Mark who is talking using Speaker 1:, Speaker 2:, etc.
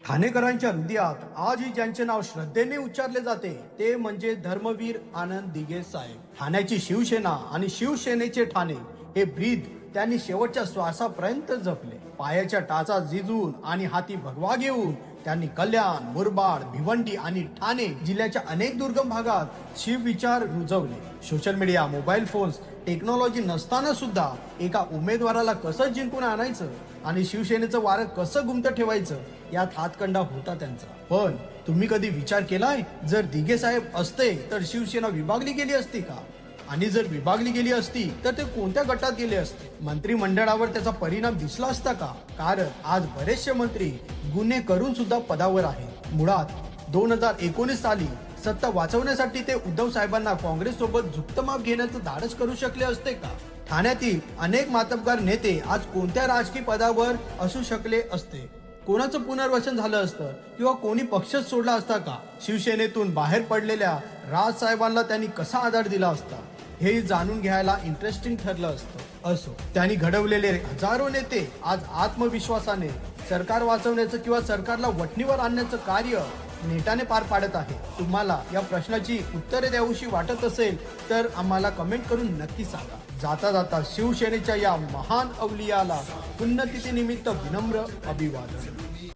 Speaker 1: ठाणेकरांच्या हृदयात आजही ज्यांचे नाव श्रद्धेने उच्चारले जाते ते म्हणजे धर्मवीर आनंद दिघे साहेब. ठाण्याची शिवसेना आणि शिवसेनेचे ठाणे हे ब्रीद त्यांनी शेवटच्या श्वासापर्यंत जपले. पायाच्या टाचा झिजून आणि हाती भगवा घेऊन त्यांनी कल्याण, मुरबाड, भिवंडी आणि ठाणे जिल्ह्याच्या अनेक दुर्गम भागात शिवविचार रुजवले. Social media, mobile phones, technology नसताना सुद्धा एका उमेदवाराला कसं जिंकून आणायचं आणि शिवसेनेचं वारं कसं गुमत ठेवायचं यात हातखंडा होता त्यांचा. पण तुम्ही कधी विचार केलाय, जर दिघे साहेब असते तर शिवसेना विभागली गेली असती का? आणि जर विभागली गेली असती तर ते कोणत्या गटात गेले असते? मंत्रिमंडळावर त्याचा परिणाम दिसला असता का? कारण आज बरेचसे मंत्री गुन्हे करून सुद्धा पदावर आहेत. मुळात 2019 साली सत्ता वाचवण्यासाठी ते उद्धव साहेबांना काँग्रेस सोबत झुकतं माप घेण्याचं धाडस करू शकले असते का? ठाण्यातील अनेक मातब्बर नेते आज कोणत्या राजकीय पदावर असू शकले असते? कोणाचं पुनर्वसन झालं असतं किंवा कोणी पक्षच सोडला असता का? शिवसेनेतून बाहेर पडलेल्या राज साहेबांना त्यांनी कसा आधार दिला असता हे जाणून घ्यायला इंटरेस्टिंग ठरलं असतं. असो, त्यांनी घडवलेले हजारो नेते आज आत्मविश्वासाने सरकार वाचवण्याचं किंवा सरकारला वठणीवर आणण्याचं कार्य नेटाने पार पाडत आहे. तुम्हाला या प्रश्नाची उत्तरे द्यावीशी वाटत असेल तर आम्हाला कमेंट करून नक्की सांगा. जाता जाता शिवसेनेच्या या महान अवलियाला पुण्यतिथीनिमित्त विनम्र अभिवादन.